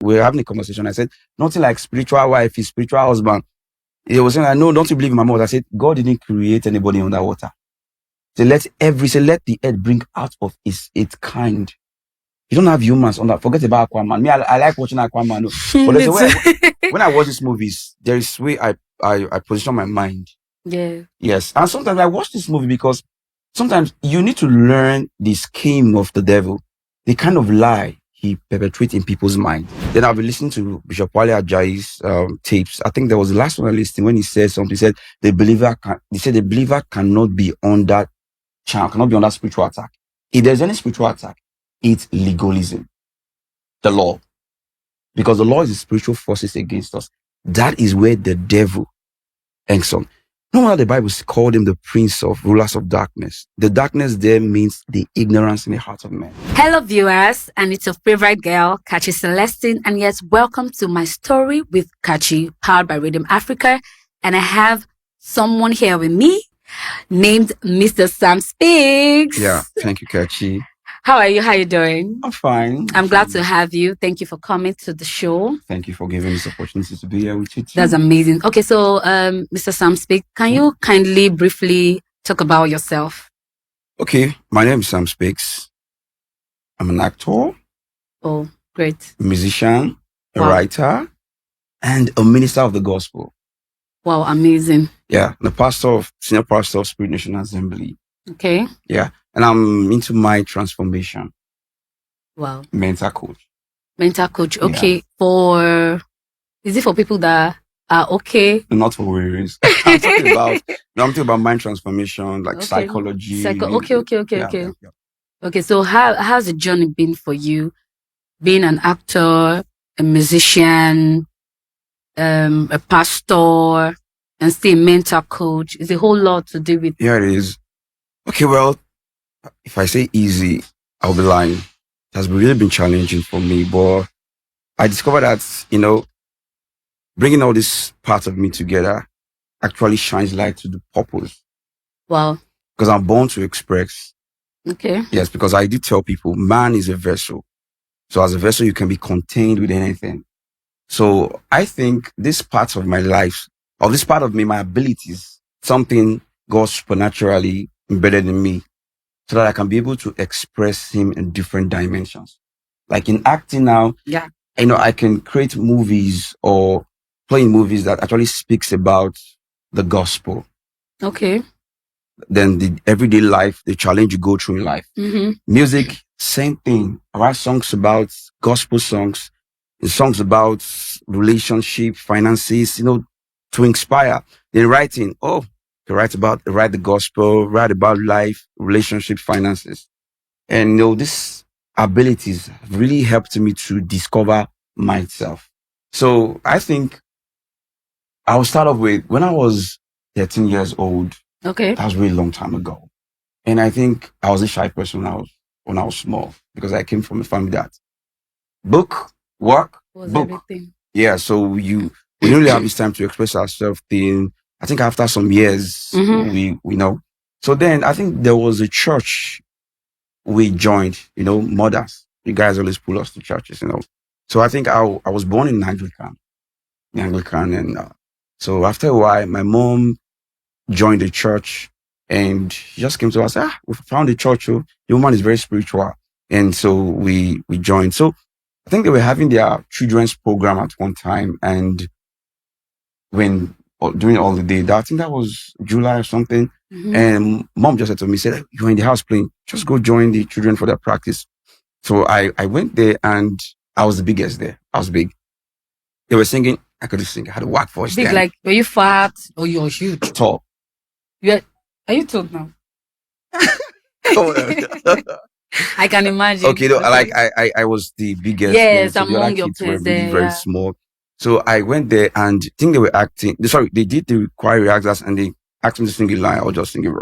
we were having a conversation. I said, nothing like spiritual wife is spiritual husband. He was saying, I know, don't you believe in my mouth? I said, God didn't create anybody underwater. So let the earth bring out of its kind. You don't have humans on that. Forget about Aquaman. Me, I like watching Aquaman. But there's a way when I watch these movies, there is way I position my mind. Yeah. Yes. And sometimes I watch this movie because sometimes you need to learn the scheme of the devil, the kind of lie he perpetrates in people's mind. Then I'll be listening to Bishop Wale Ajayi's tapes. I think there was the last one I listened when he said something. He said the believer cannot be under spiritual attack. If there's any spiritual attack, it's legalism, the law. Because the law is the spiritual forces against us. That is where the devil hangs on. No wonder the Bible called him the prince of rulers of darkness. The darkness there means the ignorance in the heart of man. Hello viewers, and it's your favorite girl, Kachi Celestine, and yes, welcome to my story with Kachi, powered by Rhythm Africa. And I have someone here with me named Mr. Sam Speaks. Yeah, thank you, Kachi. How are you? How are you doing? I'm fine. I'm glad to have you. Thank you for coming to the show. Thank you for giving this opportunity to be here with you too. That's amazing. Okay, so Mr. Sam Speaks, can you kindly briefly talk about yourself? Okay, my name is Sam Speaks. I'm an actor. Oh, great. A musician, a writer, and a minister of the gospel. Wow, amazing. Yeah, the senior pastor of Spirit Nation Assembly. Okay. Yeah, and I'm into mind transformation. Wow. Mental coach. Mental coach. Okay. Yeah. Is it for people that are okay? Not for worries. I'm talking about mind transformation, like psychology. Okay. Okay, so how's the journey been for you? Being an actor, a musician, a pastor, and still a mental coach. It's a whole lot to do with. Yeah, it is. Okay, well, if I say easy, I'll be lying. It has really been challenging for me, but I discovered that, bringing all these parts of me together actually shines light to the purpose. Wow. Because I'm born to express. Okay. Yes, because I did tell people, man is a vessel. So as a vessel, you can be contained with anything. So I think this part of my life, or this part of me, my abilities, something God supernaturally embedded in me so that I can be able to express him in different dimensions. Like in acting now, yeah, I can create movies or play in movies that actually speaks about the gospel. Okay. Then the everyday life, the challenge you go through in life. Mm-hmm. Music, same thing. I write songs about gospel songs, songs about relationship, finances, to inspire. Then writing, to write the gospel, write about life, relationship, finances. And these abilities have really helped me to discover myself. So I think I'll start off with when I was 13 years old. Okay. That was a really long time ago. And I think I was a shy person when I was small because I came from a family that book, work, was book. Everything. Yeah, so we don't really have this time to express ourselves. I think after some years, we know. So then I think there was a church we joined, mothers. You guys always pull us to churches, So I think I was born in Anglican. And so after a while, my mom joined the church and she just came to us, we found the church. The woman is very spiritual. And so we joined. So I think they were having their children's program at one time. And during all the day, I think that was July or something. Mm-hmm. And mom just said to me, you're in the house playing, just go join the children for their practice. So I went there and I was the biggest there. I was big. They were singing. I couldn't sing. I had a whack voice. Big, like, were you fat or you're huge? Tall. Are you tall now? I can imagine. Okay, I was the biggest. Yes, among your kids were really very small. So I went there and I think they were acting. They did the choir rehearsals and they asked me to sing a line. I was just singing.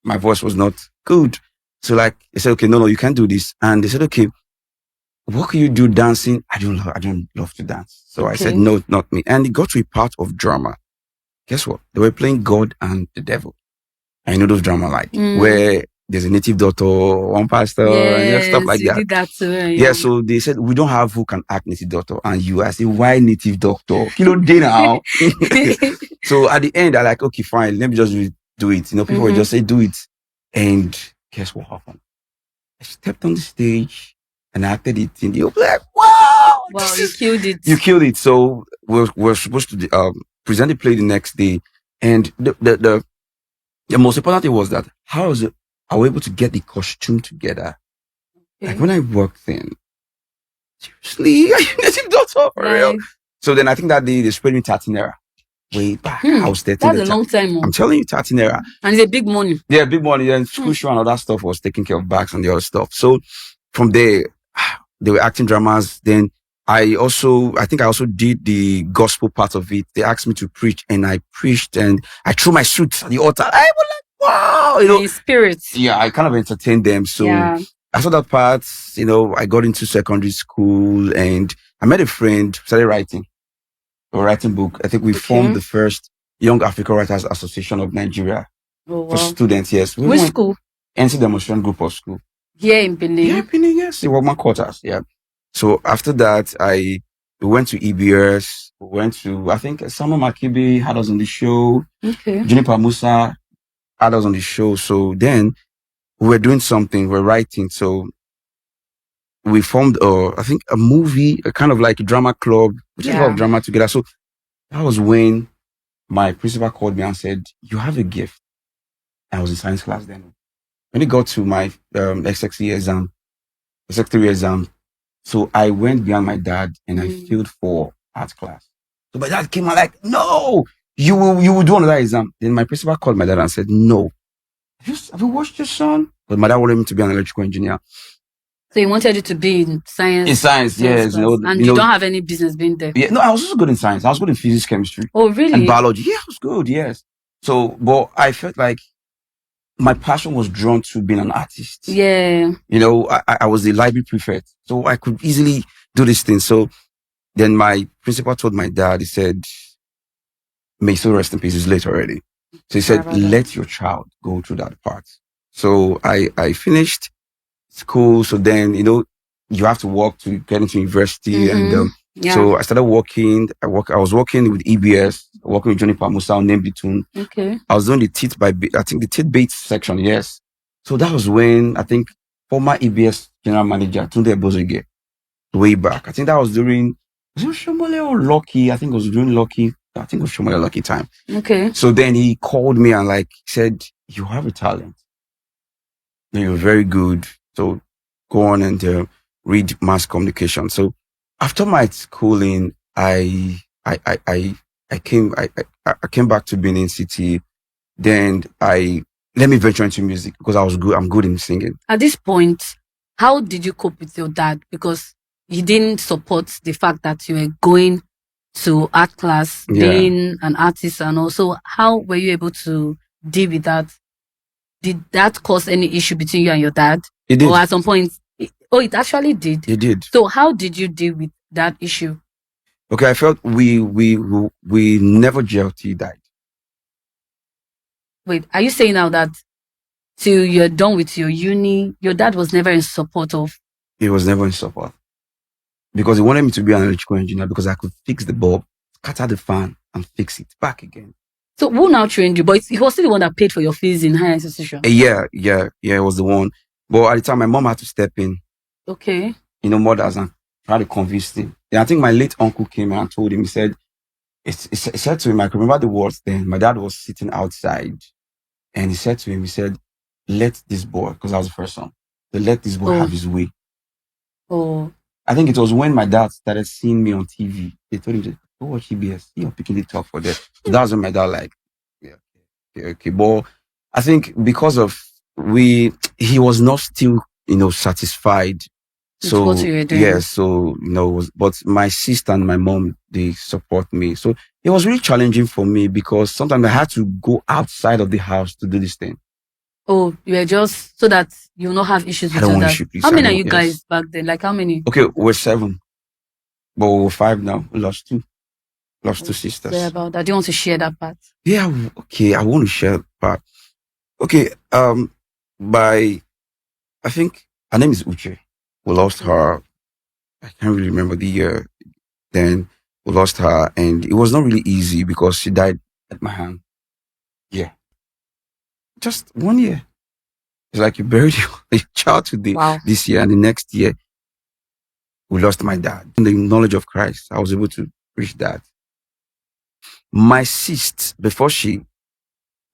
My voice was not good. So they said, okay, no, you can't do this. And they said, okay, what can you do dancing? I don't love to dance. So I said, no, not me. And it got to a part of drama. Guess what? They were playing God and the devil. I know those drama where there's a native doctor, one pastor, and stuff like you that. did that too. Yeah, so they said, we don't have who can act native doctor. And I say, why native doctor? Kilo day now. So at the end, I like, okay, fine, let me just do it. People would just say, do it. And guess what happened? I stepped on the stage and I acted it in the like, wow, you killed it. You killed it. So we're supposed to present the play the next day. And the most important thing was that how was it I was able to get the costume together. Okay. Like when I worked in, seriously, are you native doctor for real? So then I think that they spread me Tatinera. Way back. I was 13. That's a long time. I'm telling you, Tatinera. And it's a big money. Yeah, big money. And school show and all that stuff was taking care of bags and the other stuff. So from there, they were acting dramas. Then I think I also did the gospel part of it. They asked me to preach and I preached and I threw my suit at the altar. I was like, wow, in spirit. Yeah, I kind of entertained them. So I saw that part, I got into secondary school and I met a friend, started writing. A writing book. I think we formed the first Young African Writers Association of Nigeria for students. Yes. Which school? NC Demonstration Group of School. Here in Benin. Yeah, Benin. Yes, in Wagman Quarters. Yeah. So after that, we went to EBS. We went to, I think Samuel Makibi had us on the show. Okay. Juniper Musa had us on the show. So then we were doing something. We're writing. So we formed I think a movie, a kind of like a drama club. We did a lot of drama together. So that was when my principal called me and said, you have a gift. I was in science class then. When it got to my SXE exam, SX3 exam, so I went beyond my dad and I failed for art class. So my dad came out like, no, you will do another exam. Then my principal called my dad and said, no. Have you watched your son? But my dad wanted me to be an electrical engineer. So he wanted you to be in science? In science, yes. And you don't have any business being there? Yeah, no, I was also good in science. I was good in physics, chemistry. Oh, really? And biology. Yeah, I was good, yes. So, but I felt like my passion was drawn to being an artist. Yeah. I was the library prefect. So I could easily do this thing. So then my principal told my dad, he said, may so rest in peace, he's late already. So he said, let your child go through that part. So I finished school. So then, you have to work to get into university. And so I started working. I was working with EBS, working with Johnny Pamusa on Name Between. Okay. I was doing the Tit Bates section. Yes. So that was when I think former EBS general manager, Tunde Bozige, way back. I think that was during, was it Shomole or Lucky? I think it was during Lucky. I think it was Shomole Lucky time. Okay. So then he called me and said, you have a talent. You're very good. So go on and read mass communication. So after my schooling, I came back to Benin City. Then let me venture into music because I'm good in singing. At this point, how did you cope with your dad? Because he didn't support the fact that you were going to art class, being an artist, and also how were you able to deal with that? Did that cause any issue between you and your dad? It did. Or at some point, it actually did. It did. So how did you deal with that issue? Okay, I felt we never gelled till he died. Wait, are you saying now that till you're done with your uni, your dad was never in support of? He was never in support. Because he wanted me to be an electrical engineer because I could fix the bulb, scatter the fan, and fix it back again. So who now trained you? But he was still the one that paid for your fees in higher institution. Yeah, it was the one. But at the time, my mom had to step in. Okay. Mothers and try to convince him. And I think my late uncle came and told him, he said to him, I can remember the words then. My dad was sitting outside and he said to him, let this boy, because I was the first son, let this boy have his way. Oh. I think it was when my dad started seeing me on TV. They told him, go watch EBS. You're picking the top for that. So that was when my dad okay. But I think because of he was not still, satisfied. So what you were doing. Yeah, so but my sister and my mom, they support me. So it was really challenging for me because sometimes I had to go outside of the house to do this thing. Oh, you were just so that you will not have issues with your dad. How many are you guys back then? Like how many? Okay, we're 7. But we're 5 now. We lost 2. Lost 2 sisters. Say about that. Do you want to share that part? Yeah, okay. I want to share that part. Okay, I think her name is Uche. We lost her. I can't really remember the year. Then we lost her, and it was not really easy because she died at my hand. Yeah, just 1 year. It's like you buried your child today, Wow. this year, and the next year we lost my dad. In the knowledge of Christ, I was able to preach that. My sister, before she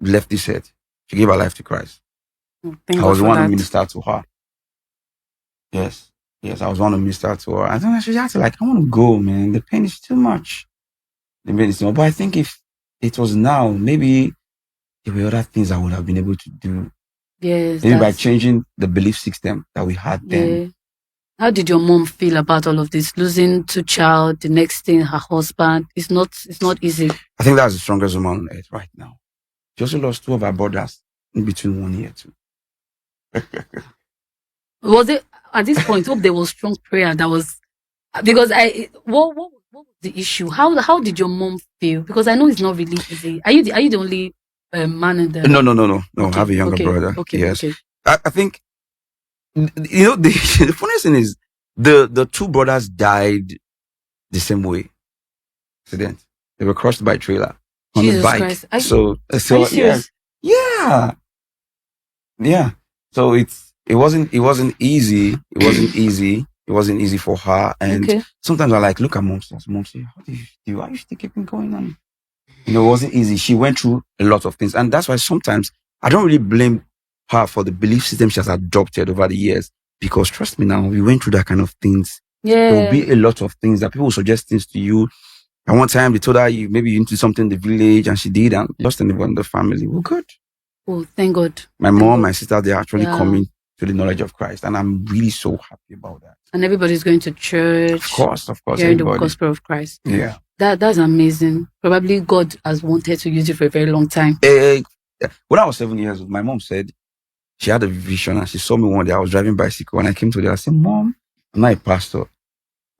left this earth, she gave her life to Christ. Thank I God was the for one to that. minister to her. Yes. Yes, I was one to minister to her. I don't know, she had to like, I want to go, man. The pain is too much. The pain is too much. But I think if it was now, maybe there were other things I would have been able to do. Yes. Maybe by changing the belief system that we had then. Yeah. How did your mom feel about all of this? Losing two child, the next thing, her husband. It's not easy. I think that's the strongest woman on earth right now. She also lost two of her brothers in between 1 year too. Was it at this point? Hope there was strong prayer. That was because what was the issue? How did your mom feel? Because I know it's not really easy. Are you the only man in the? No. Okay, I have a younger brother. Okay. Yes. Okay. I think the funniest thing is the two brothers died the same way. Accident. They were crushed by a trailer on Jesus a bike. Christ. So are you serious? Yeah. So it wasn't easy. It wasn't easy for her. And sometimes I like look at mom. Mom say, how do you do? Why are you still keeping going on? It wasn't easy. She went through a lot of things, and that's why sometimes I don't really blame her for the belief system she has adopted over the years. Because trust me, now we went through that kind of things. Yeah. There will be a lot of things that people will suggest things to you. And one time they told her maybe you into something in the village, and she did, and lost anyone in the family. We're good. Oh, thank God. My mom, my sister, they're actually coming to the knowledge of Christ, and I'm really so happy about that. And everybody's going to church. Of course, hearing the gospel of Christ. Yeah, that's amazing. Probably God has wanted to use it for a very long time. When I was 7 years old, my mom said she had a vision, and she saw me one day. I was driving bicycle, and I came to her. I said, "Mom, I'm not a pastor."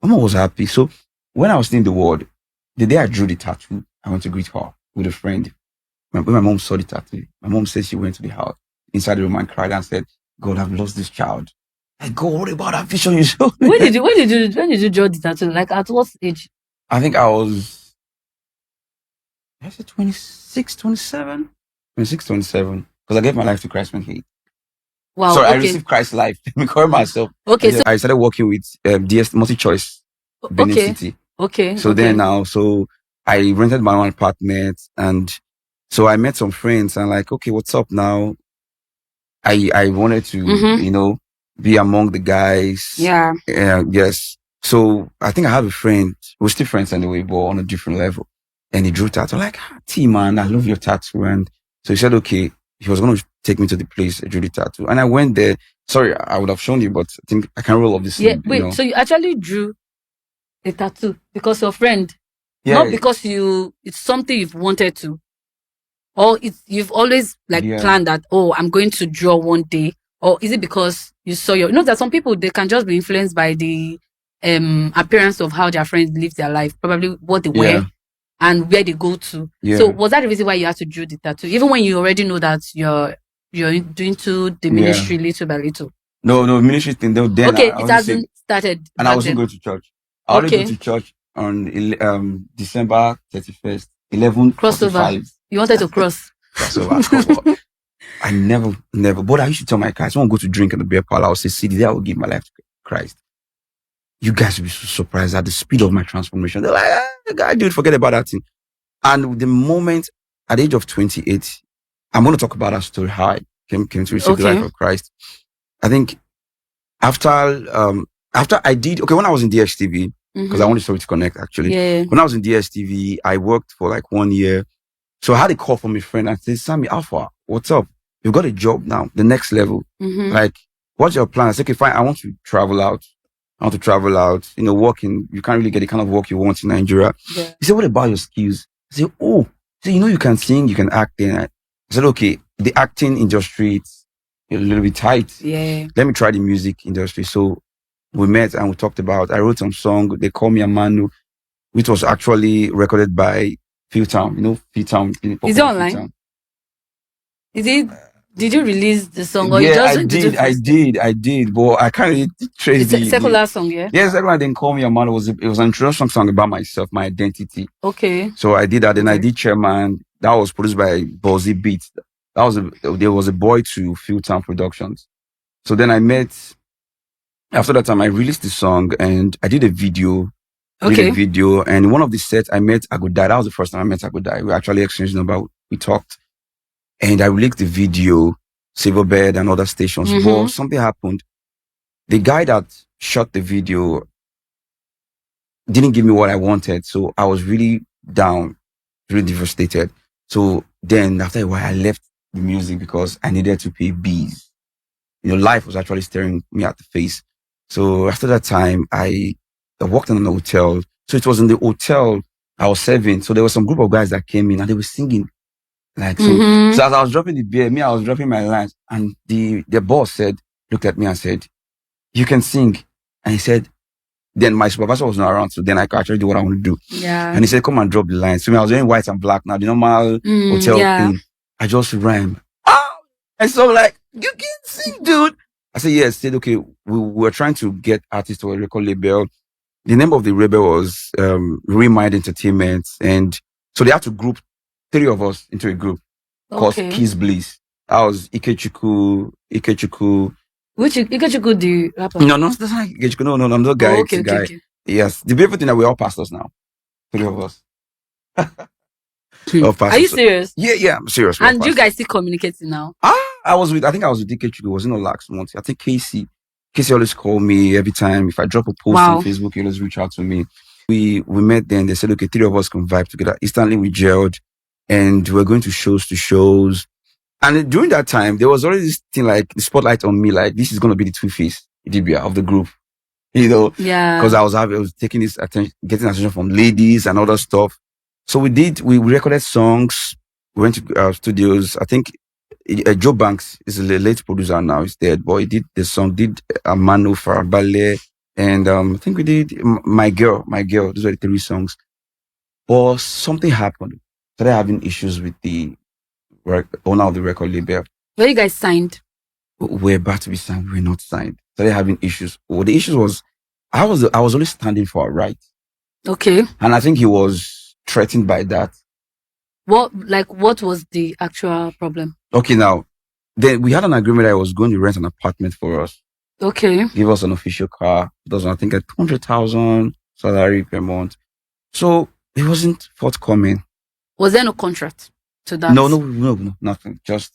Mama was happy. So when I was in the world, the day I drew the tattoo, I went to greet her with a friend. When my mom saw the tattoo, my mom said she went to the house inside the room and cried and said, "God, I've lost this child." I go, what about that vision you showed me? When did you draw the tattoo? Like at what age? I think I was, 26, 27? 26, 27. Because I gave my life to Christ when he. Wow. So I received Christ's life. Let me call myself. Okay. So I started working with DS Multi-Choice, Benin City. Okay. So then now, I rented my own apartment, and so I met some friends and like, okay, what's up now? I wanted to, be among the guys. Yeah. Yes. So I think I have a friend. We're still friends anyway, but on a different level. And he drew tattoo. Like, T man, I love your tattoo. And so he said, okay, he was going to take me to the place I drew the tattoo. And I went there. Sorry, I would have shown you, but I think I can roll off this. Yeah. Wait, so you actually drew a tattoo because your friend? Yeah. Not because it's something you've wanted to. Or you've always planned that, I'm going to draw one day. Or is it because you saw that some people, they can just be influenced by the appearance of how their friends live their life, probably what they wear and where they go to. Yeah. So was that the reason why you had to draw the tattoo? Even when you already know that you're doing to the ministry little by little? No, ministry thing. Then it hasn't started. And I wasn't going to church. I only go to church on December 31st, 11 crossover. You wanted to cross. Crossover. I never. But I used to tell my guys, I want to go to drink in the beer parlor. I would say, see, the day I will give my life to Christ. You guys will be so surprised at the speed of my transformation. They're like, God, dude, forget about that thing. And the moment, at the age of 28, I'm going to talk about that story, how I came to receive the life of Christ. I think after I did, when I was in DSTV, because I wanted Story to Connect, actually. Yeah. When I was in DSTV, I worked for like 1 year. So I had a call from a friend and said, Sammy, Alpha, what's up? You've got a job now, the next level. Like, what's your plan? I said, okay, fine. I want to travel out. Working. You can't really get the kind of work you want in Nigeria. Yeah. He said, what about your skills? I said, you can sing, you can act. And I said, okay, the acting industry, it's a little bit tight. Yeah. Let me try the music industry. So we met and we talked about, I wrote some song. They call me a Manu, which was actually recorded by Philtown. Philtown. Is it online? Is it? Did you release the song or you Yeah, just I did, but I can't really trace the secular song, yeah? Yeah, secular didn't call me a man. It was an introduction song about myself, my identity. Okay. So I did that. Then I did Chairman. That was produced by Bozzy Beats. There was a boy to Town Productions. So then after that time, I released the song and I did a video. And one of the sets I met Agudai. That was the first time I met Agudai. We actually exchanged number. We talked. And I released the video, Silverbird and other stations. But something happened. The guy that shot the video didn't give me what I wanted. So I was really down, really devastated. So then after a while, I left the music because I needed to pay bills. Life was actually staring me at the face. So after that time, I worked in an hotel. So it was in the hotel I was serving. So there was some group of guys that came in and they were singing. Like, so as I was dropping the beer, I was dropping my lines, and the boss looked at me and said, "You can sing." And he said, then my supervisor was not around, so then I could actually do what I want to do. Yeah. And he said, "Come and drop the lines." So I was wearing white and black now, the normal hotel thing. I just rhymed. And so like, "You can sing, dude." I said, yes. Said, okay, we were trying to get artists to a record label. The name of the label was Remind Entertainment. And so they had to group 3 of us into a group called Kiss Bliss. That was Ikechukwu. Which Ikechukwu the rapper? No, that's not Ikechukwu. No, I'm not guy. Okay. Yes. The beautiful thing that we're all pastors now. 3 of us. Are you serious? Yeah, I'm serious. And you guys still communicating now? I think I was with Ikechukwu. It was in the last month. I think Casey always called me every time. If I drop a post on Facebook, he always reach out to me. We met then. They said, okay, 3 of us can vibe together. Instantly we gelled. And we were going to shows. And during that time, there was already this thing like the spotlight on me, like this is going to be the two-face Idibia of the group, Yeah. Because I was taking this attention, getting attention from ladies and other stuff. So we recorded songs. We went to studios. I think Joe Banks is a late producer now. He's dead, but he did the song, did Amano Farabale. And I think we did My Girl. Those are the 3 songs. But something happened. Started having issues with the owner of the record label. Were you guys signed? We're about to be signed. We're not signed. Started having issues. Well, the issue was, I was only standing for a right. Okay. And I think he was threatened by that. What was the actual problem? Okay, now, then we had an agreement that I was going to rent an apartment for us. Okay. Give us an official car. It was, I think, 200,000 salary per month. So it wasn't forthcoming. Was there no contract to that? No, nothing. Just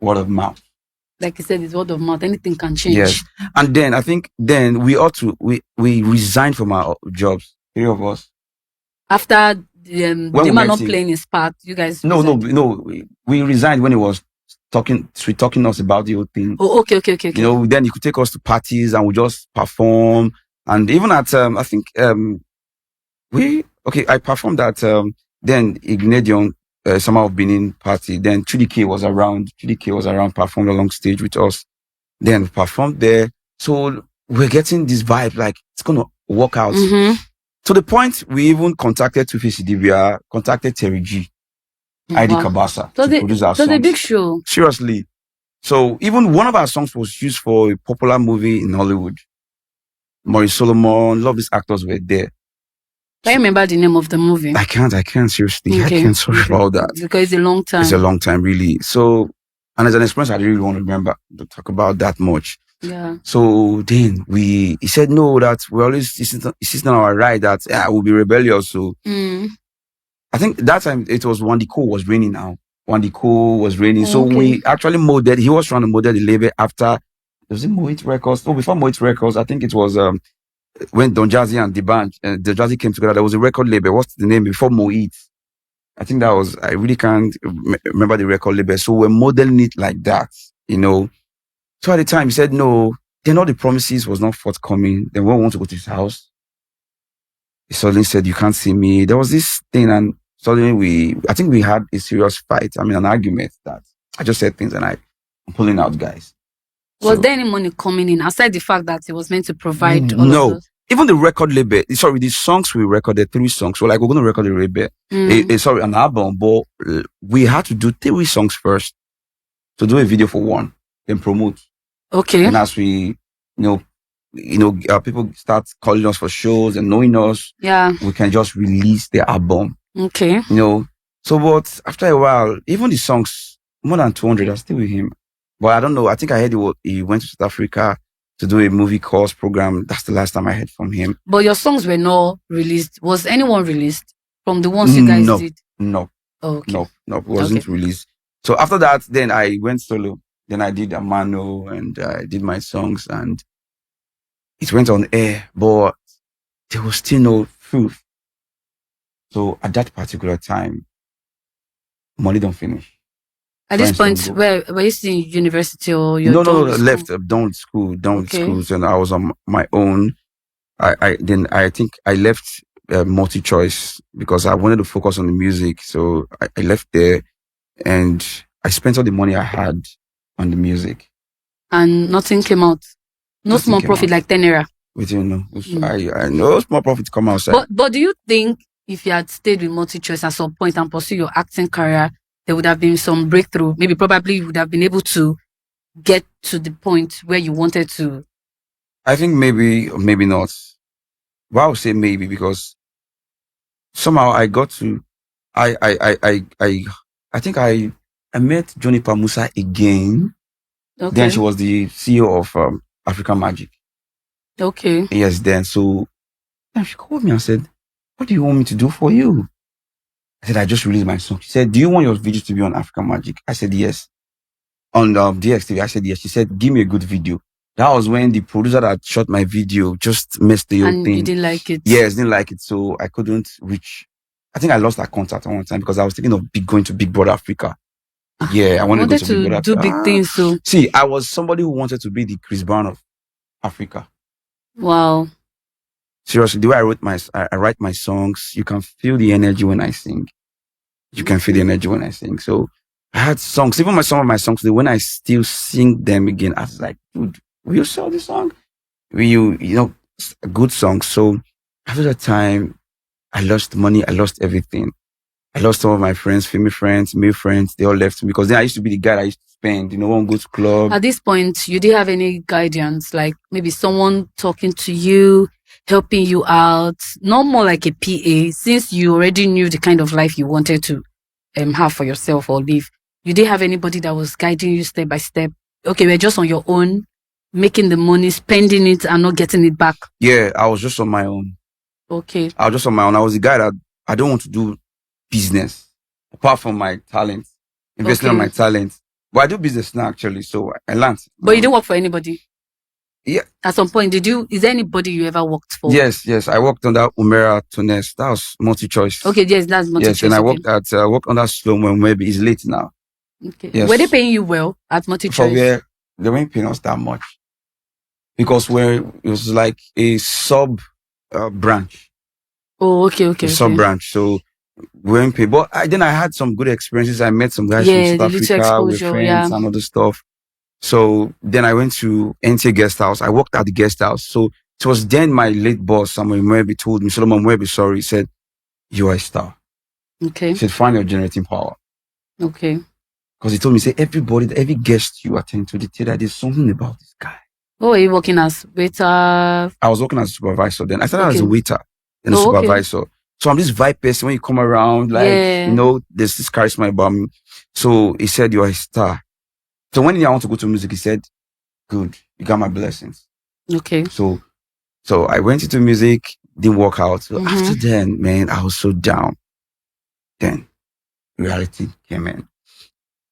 word of mouth. Like you said, it's word of mouth. Anything can change. Yes. And then I think we resigned from our jobs. 3 of us. After the man not playing his part, you guys. No. We resigned when he was talking us about the whole thing. Oh, okay. Then he could take us to parties and we just perform. And even at I think I performed at then Ignadion Summer of Benin party. Then Chudi K was around, performed along stage with us. Then performed there. So we're getting this vibe like it's gonna work out. To the point we even contacted Two-Face Idibia, contacted Terry G, ID Kabasa to produce our songs. So the big show. Seriously. So even one of our songs was used for a popular movie in Hollywood. Maurice Solomon, a lot of these actors were there. I remember the name of the movie. I can't seriously. Okay. I can't sorry about that. Because it's a long time. It's a long time, really. So, and as an experience, I didn't really want to remember to talk about that much. Yeah. So then he said, no, that we always insist on our right that we'll be rebellious. So I think that time it was Wandiko was raining now. So we actually he was trying to model the label after, was it Moit Records? No, before Moit Records, I think it was, when Don Jazzy and the band, the Jazzy came together, there was a record label. What's the name before Moit? I think that was, I really can't remember the record label. So we're modeling it like that, So at the time he said, no, then all the promises was not forthcoming. Then when we want to go to his house, he suddenly said, you can't see me. There was this thing and suddenly I think we had a serious fight. An argument that I just said things and I'm pulling out guys. Was there any money coming in aside the fact that it was meant to provide all of those? Even the record label, the songs we recorded, 3 songs. So like we're going to record a label, an album, but we had to do 3 songs first. to do a video for one, then promote. Okay. And as we, people start calling us for shows and knowing us, we can just release the album. Okay. So but after a while, even the songs, more than 200 are still with him. But I don't know. I think I heard he went to South Africa to do a movie course program. That's the last time I heard from him. But your songs were not released. Was anyone released from the ones you guys did? No. Oh, okay. No, it wasn't released. So after that, then I went solo. Then I did Amano and I did my songs and it went on air, but there was still no proof. So at that particular time, money don't finish. At this point, were you still in university or you? No, left, done school. And I was on my own. I think I left multi-choice because I wanted to focus on the music. So I left there and I spent all the money I had on the music. And nothing came out? No small profit like 10 naira? Wait, I know small profit come outside. But do you think if you had stayed with multi-choice at some point and pursue your acting career, there would have been some breakthrough? Maybe probably you would have been able to get to the point where you wanted to. I think maybe not. Well, I would say maybe because somehow I got to, I think I met Johnny Pamusa again. Okay. Then she was the CEO of African Magic. Okay. Yes, then so then she called me and said, "What do you want me to do for you?" I said, "I just released my song." She said, "Do you want your video to be on African Magic?" I said, "Yes." On DXTV, I said, "Yes." She said, "Give me a good video." That was when the producer that shot my video just messed the whole thing. You didn't like it? Yes, didn't like it. So I couldn't reach. I think I lost that contact at one time because I was thinking of going to Big Brother Africa. Yeah, I wanted to go to Big Brother do big things. So see, I was somebody who wanted to be the Chris Brown of Africa. Wow. Seriously, the way I write my songs, you can feel the energy when I sing. You can feel the energy when I sing. So I had songs, even some of my songs, when I still sing them again, I was like, dude, will you sell this song? Will you a good song? So after that time, I lost money. I lost everything. I lost some of my friends, female friends, male friends. They all left me because then I used to be the guy that used to spend, one go to club. At this point, you didn't have any guidance, like maybe someone talking to you, helping you out, not more like a PA, since you already knew the kind of life you wanted to have for yourself or live. You didn't have anybody that was guiding you step by step. Okay, we're just on your own, making the money, spending it and not getting it back. Yeah, I was just on my own. Okay. I was just on my own. I was the guy that I don't want to do business apart from my talent, investing on my talent. But I do business now actually, so I learned. But you didn't work for anybody? Yeah. At some point, is there anybody you ever worked for? Yes. I worked under Umera Tunes. That was multi-choice. Okay, yes, that's multi-choice. Yes, and I worked under Slow maybe it's late now. Okay. Yes. Were they paying you well at multi-choice? They weren't paying us that much. Because it was like a sub branch. Oh, okay. Sub branch. So we weren't paid. But then I had some good experiences. I met some guys from South Africa with friends and other stuff. So then I went to NTA Guest House. I worked at the guest house. So it was then my late boss, Samuel Mwebe, told me, Solomon Mwebe, sorry. He said, "You are a star." Okay. He said, "Find your generating power." Okay. Because he told me, say, every guest you attend to, they tell that there's something about this guy. Oh, were you working as waiter? I was working as a supervisor then. I started as a waiter, then a supervisor. Okay. So I'm this vibe person when you come around, like, there's this charisma about me. So he said, "You are a star." So when I want to go to music, he said, "Good, you got my blessings." Okay. So I went into music, didn't work out. So after then, man, I was so down. Then reality came in.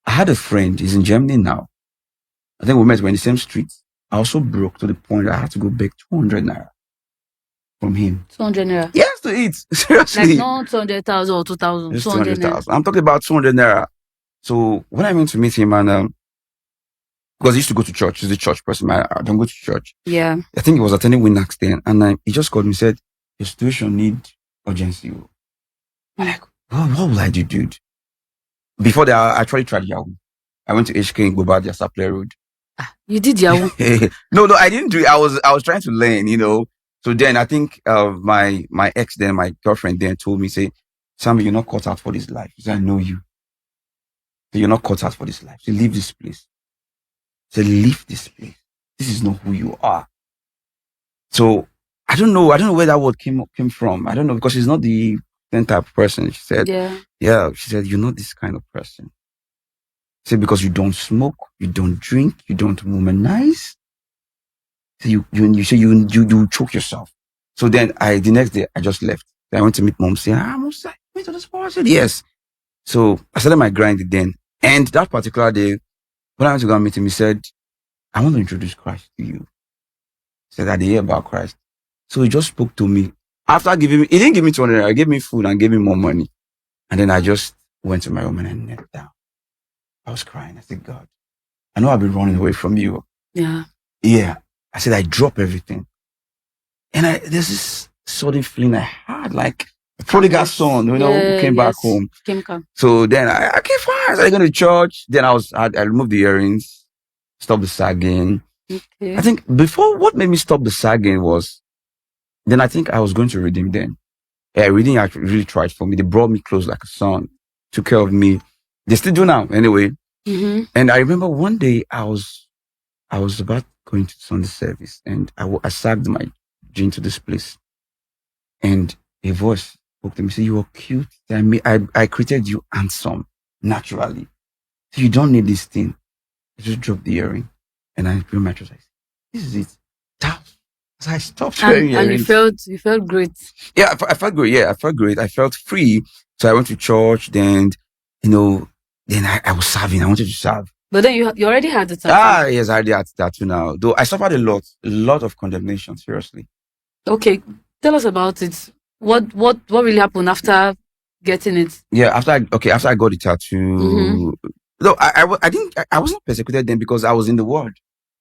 I had a friend, he's in Germany now. I think we met, we're in the same street. I was so broke to the point that I had to go beg 200 naira from him. 200 naira? Yes, to eat. Seriously. Like not 200,000 or 2,000. Just 200,000. I'm talking about 200 naira. So when I went to meet him and because he used to go to church, he's a church person. I don't go to church. Yeah. I think he was attending Winnax then, and he just called me and said, "Your situation need urgency." I'm like, what will I do, dude? Before that, I actually tried Yahoo. I went to HK in Gobadia Supply Road. You did Yahoo? No, I didn't do it. I was trying to learn, So then I think my ex then, my girlfriend then told me, say, "Sammy, you're not cut out for this life." He said, "I know you." So you're not cut out for this life. So leave this place. So leave this place. This is not who you are. So I don't know where that word came from. I don't know, because she's not the same type of person. She said, she said, you're not this kind of person. She said, because you don't smoke, you don't drink, you don't womanize. So you say you choke yourself. So then the next day I just left. I went to meet mom, saying, Mom's like, went to the sport. I said, yes. So I started my grind then. And that particular day, when I went to go and meet him, he said, I want to introduce Christ to you. He said, I did hear about Christ. So he just spoke to me. After giving me, he didn't give me 200, he gave me food and gave me more money. And then I just went to my room and I knelt down. I was crying. I said, God, I know I've been running away from you. Yeah. Yeah. I said, I drop everything. And there's this sudden feeling I had, like a prodigal son, came back home. So then I came fine. I started going to church. Then I removed the earrings, stopped the sagging. Okay. I think before, what made me stop the sagging was, then I think I was going to redeem then. Yeah, reading actually really tried for me. They brought me close like a son, took care of me. They still do now, anyway. Mm-hmm. And I remember one day I was about going to Sunday service, and I sagged my jean to this place, and a voice spoke to me, say, "You are cute. I created you handsome naturally. So you don't need this thing." I just dropped the earring, and I put my trust. I said, "This is it." So I stopped wearing earrings. And you felt great. Yeah, I felt great. Yeah, I felt great. I felt free. So I went to church. Then, then I was serving. I wanted to serve. But then you already had the tattoo. Yes, I already had the tattoo now. Though I suffered a lot of condemnation. Seriously. Okay, tell us about it. What really happened after getting it? Yeah, after I got the tattoo. No, I wasn't persecuted then because I was in the world.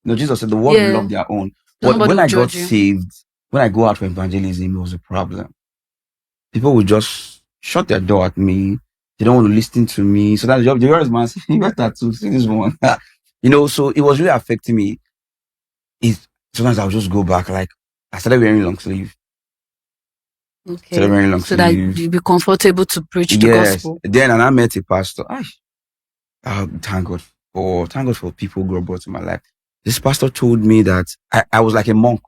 Jesus said the world will love their own. But when I got saved, when I go out for evangelism, it was a problem. People would just shut their door at me. They don't want to listen to me. So that's the job. The worst man, you got tattoo, see this one. So it was really affecting me. Sometimes I would just go back, like I started wearing long sleeve. Okay. So that you'd be comfortable to preach the gospel. Then I met a pastor. Thank God for people who got brought to my life. This pastor told me that I was like a monk.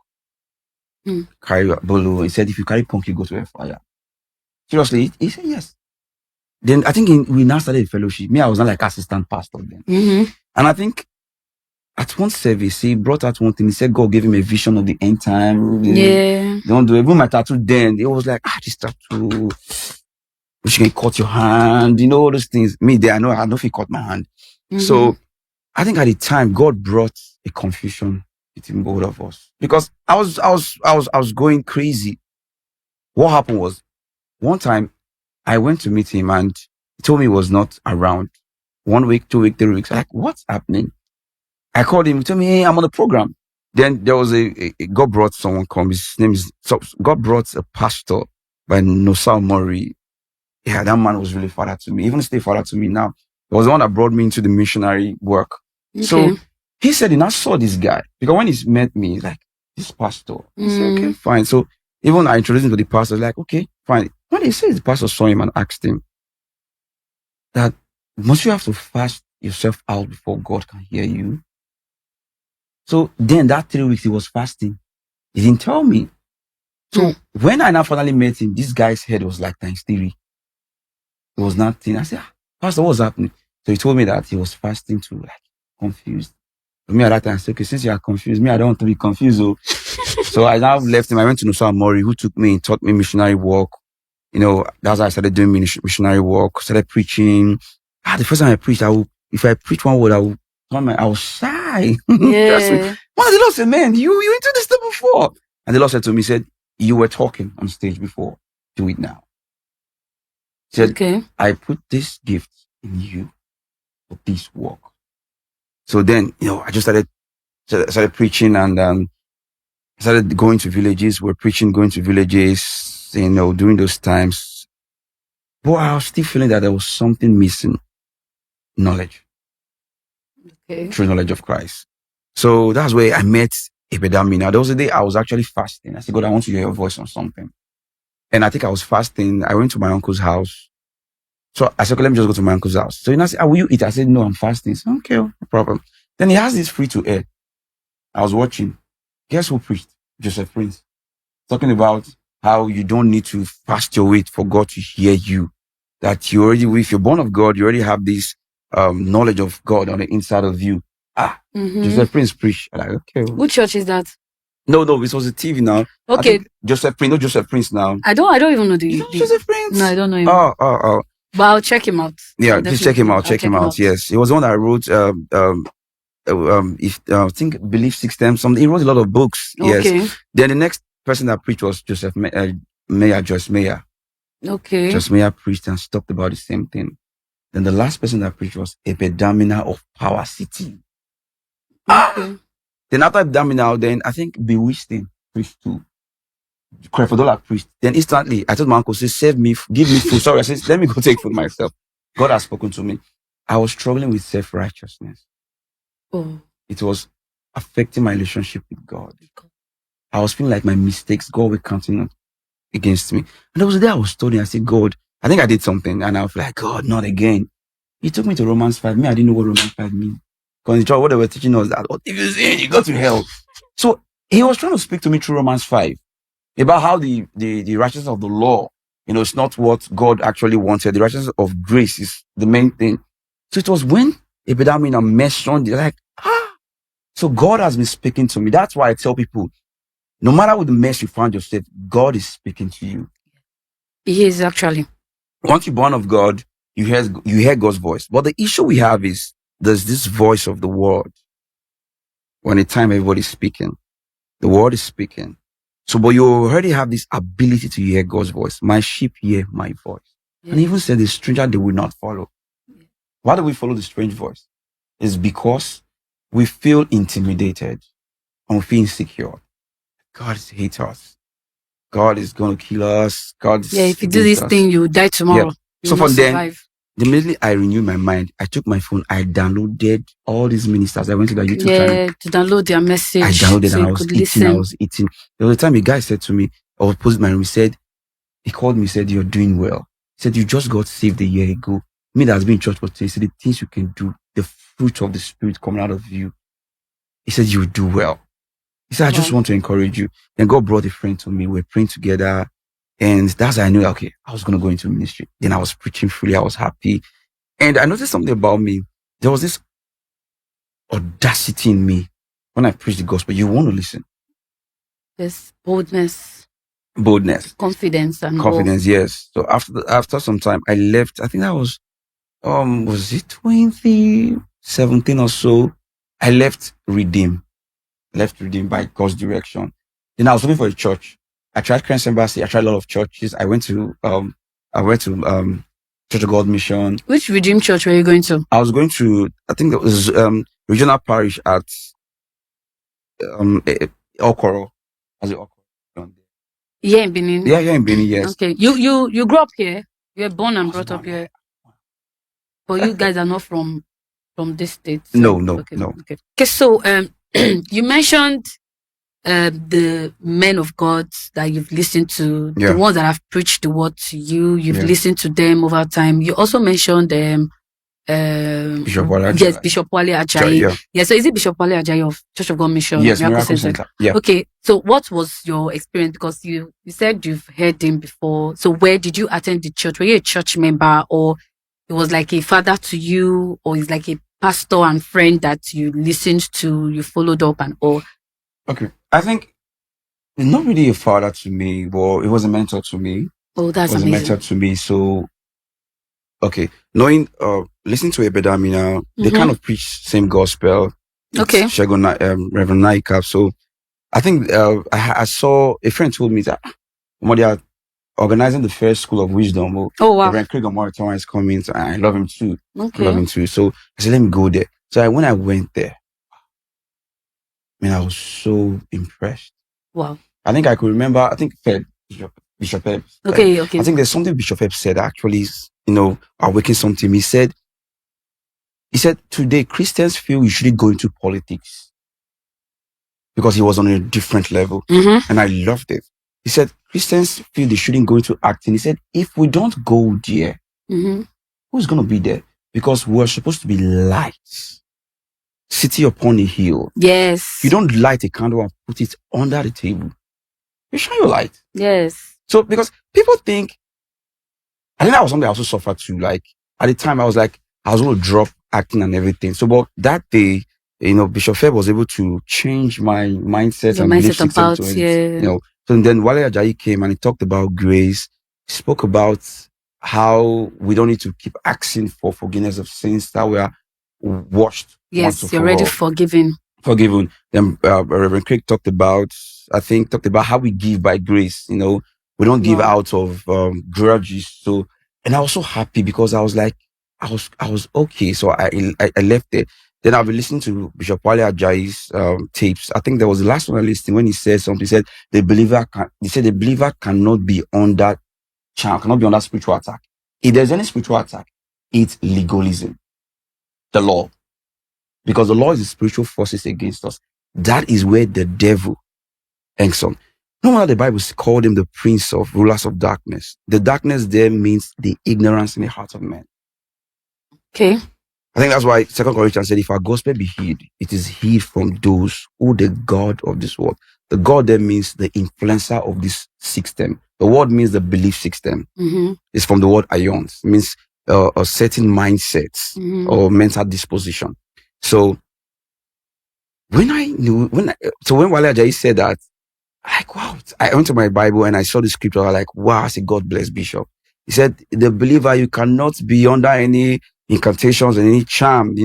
Carry bolo. He said, if you carry punk, you go to a fire. Seriously, he said yes. Then I think we now started a fellowship. Me, I was not like assistant pastor then. And I think at one service, he brought out one thing. He said God gave him a vision of the end time. Don't do it. Even my tattoo then, it was like, this tattoo, which can cut your hand, all those things. Me there, I know if he cut my hand. So I think at the time, God brought a confusion between both of us because I was going crazy. What happened was, one time I went to meet him and he told me he was not around. 1 week, 2 weeks, 3 weeks. I'm like, what's happening? I called him. He told me, hey, I'm on the program. Then there was God brought someone come. His name is, God brought a pastor by Nosal Murray. Yeah, that man was really father to me. Even still father to me now. He was the one that brought me into the missionary work. Okay. So he said he now saw this guy. Because when he met me, he's like, this pastor. I said, okay, fine. So even I introduced him to the pastor, like, okay, fine. When he says the pastor saw him and asked him that, must you have to fast yourself out before God can hear you? So then that 3 weeks he was fasting. He didn't tell me. So when I now finally met him, this guy's head was like times 3. It was nothing. I said, Pastor, what's happening? So he told me that he was fasting too, like confused. So me at that time, I said, okay, since you are confused, me, I don't want to be confused. So I now left him. I went to Nosal Mori, who took me and taught me missionary work. That's how I started doing missionary work, started preaching. The first time I preached, if I preach one word, I was shy. Yeah. One of the Lord said, man, you into this stuff before. And the Lord said to me, he said, you were talking on stage before. Do it now. He said, okay, I put this gift in you for this work. So then, I just started preaching and I started going to villages. We're preaching, going to villages, during those times. But I was still feeling that there was something missing. Knowledge. Okay. True knowledge of Christ. So that's where I met Ebedami. Now, there was a day I was actually fasting. I said, God, I want to hear your voice on something. And I think I was fasting. I went to my uncle's house. So I said, okay, let me just go to my uncle's house. So he now said, will you eat? I said, no, I'm fasting. So, okay, no problem. Then he has this free to air. I was watching. Guess who preached? Joseph Prince. Talking about how you don't need to fast your way for God to hear you. That you already, if you're born of God, you already have this knowledge of God on the inside of you. Joseph Prince preached. I'm like, okay. Which church is that? No, this was a TV now. Okay. Joseph Prince, no Joseph Prince now. I don't even know Joseph Prince? No, I don't know him. Oh. But I'll check him out. Yeah, please check him out. Check him out. Yes. He was the one that wrote I think Belief System. He wrote a lot of books. Okay. Yes. Then the next person that preached was Joyce Meyer. Okay. Joyce Meyer preached and talked about the same thing. Then the last person that preached was Epidamina of Power City. Okay. Then after Epidamina, then I think Bewitching preached too. Crefodola preached. Then instantly, I told my uncle, say, save me, give me food. Sorry, I said, let me go take food myself. God has spoken to me. I was struggling with self-righteousness. Oh. It was affecting my relationship with God. I was feeling like my mistakes, God was counting against me. And there was a day I was studying, I said, God, I think I did something. And I was like, God, not again. He took me to Romans 5. Me, I didn't know what Romans 5 means. Because what they were teaching us that, if you sin, you go to hell. So he was trying to speak to me through Romans 5 about how the righteousness of the law, it's not what God actually wanted. The righteousness of grace is the main thing. So it was when Epidamina mentioned, they're like, So God has been speaking to me. That's why I tell people, no matter what the mess you find yourself, God is speaking to you. He is actually. Once you're born of God, you hear God's voice. But the issue we have is there's this voice of the world. When the time everybody's speaking, the world is speaking. So, but you already have this ability to hear God's voice. My sheep hear my voice. Yes. And he even said the stranger they will not follow. Yes. Why do we follow the strange voice? It's because we feel intimidated and we feel insecure. God hates us. God is going to kill us. If you do this thing, you die tomorrow. Yeah. So from then, immediately I renewed my mind. I took my phone. I downloaded all these ministers. I went to the YouTube channel. To download their message. I downloaded and I was eating. There was a time a guy said to me, I was posting my room. He called me, said, you're doing well. He said, you just got saved a year ago. Me that has been in church for 10 years, the things you can do, the fruit of the Spirit coming out of you. He said, you do well. He said, I just want to encourage you. Then God brought a friend to me. We were praying together. And that's how I knew, okay, I was going to go into ministry. Then I was preaching freely. I was happy. And I noticed something about me. There was this audacity in me when I preached the gospel. You want to listen. Yes, boldness. Confidence. Yes. So after some time, I left. I think that was it 2017 or so? I left Redeem by God's direction. Then I was looking for a church. I tried Christ Embassy. I tried a lot of churches. I went to Church of God Mission. Which Redeem church were you going to? I was going to, I think it was regional parish at Okoro. Was it Okoro? Yeah, in Benin. Yeah, in Benin, yes. Okay. You grew up here. You were born and brought up here. But you guys are not from this state. So, no. Okay. So you mentioned the men of God that you've listened to, the ones that have preached the word to you. You've listened to them over time. You also mentioned Bishop Wale Ajayi. Yes, Bishop Wale Ajayi. Yeah. So is it Bishop Wale Ajayi of Church of God Mission? Yes, Miracle Center. Yeah. Okay. So what was your experience? Because you said you've heard him before. So where did you attend the church? Were you a church member, or it was like a father to you, or is like a pastor and friend that you listened to, you followed up and all? Okay. I think it's not really a father to me, but it was a mentor to me. Oh, that's amazing. It was a mentor to me. So, okay. Listening to Epidamina, they kind of preach same gospel. Okay. Reverend Naika. So, I think I saw, a friend told me that they are organizing the first School of Wisdom. Oh, wow. Reverend Craig Omoriton is coming. So I love him too. Okay. I love him too. So, I said, let me go there. So, when I went there, I was so impressed. Wow. I think I could remember, Bishop Ebb. Okay. I think there's something Bishop Ebb said actually, awakened something. He said, today Christians feel you shouldn't go into politics because he was on a different level. Mm-hmm. And I loved it. He said, Christians feel they shouldn't go into acting. He said, if we don't go there, who's going to be there? Because we're supposed to be lights, city upon a hill. Yes. You don't light a candle and put it under the table. You shine your light. Yes. So because people think, I think that was something I also suffered too. Like at the time I was like, I was going to drop acting and everything. So but that day, Bishop Feb was able to change my mindset Your and belief mindset system about, to it. yeah. So then Wale Ajayi came and he talked about grace. He spoke about how we don't need to keep asking for forgiveness of sins, that we are washed. Yes, you're already forgiven. Then Reverend Craig talked about how we give by grace. We don't give out of grudges. So, and I was so happy because I was like, I was okay. So I left it. Then I'll be listening to Bishop Wale Ajayi's tapes. I think there was the last one I listened when he said something. He said the believer cannot be under spiritual attack. If there's any spiritual attack, it's legalism, the law. Because the law is the spiritual forces against us. That is where the devil hangs on. No wonder the Bible called him the prince of rulers of darkness. The darkness there means the ignorance in the heart of man. Okay. I think that's why 2 Corinthians said, if our gospel be hid, it is hid from those who the God of this world. The God there means the influencer of this system. The word means the belief system. Mm-hmm. It's from the word ions. It means a certain mindset or mental disposition. So when Wale Ajayi said that, like, wow, I went to my Bible and I saw the scripture. I was like, wow, I said, God bless Bishop. He said, the believer, you cannot be under any incantations and any charm,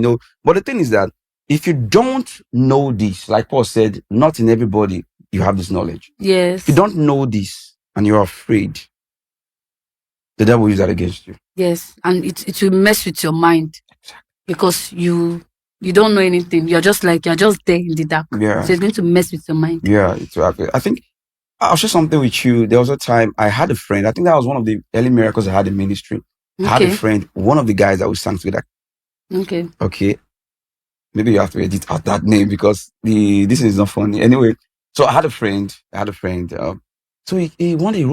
But the thing is that if you don't know this, like Paul said, not in everybody you have this knowledge. Yes. If you don't know this and you're afraid, the devil will use that against you. Yes. And it will mess with your mind. Exactly. Because you don't know anything. You're just there in the dark. Yeah. So it's going to mess with your mind. Yeah. I think I'll share something with you. There was a time I had a friend. I think that was one of the early miracles I had in ministry. Okay. I had a friend, one of the guys that we sang together. Okay. Maybe you have to edit out that name because this is not funny. Anyway, so I had a friend. So he one day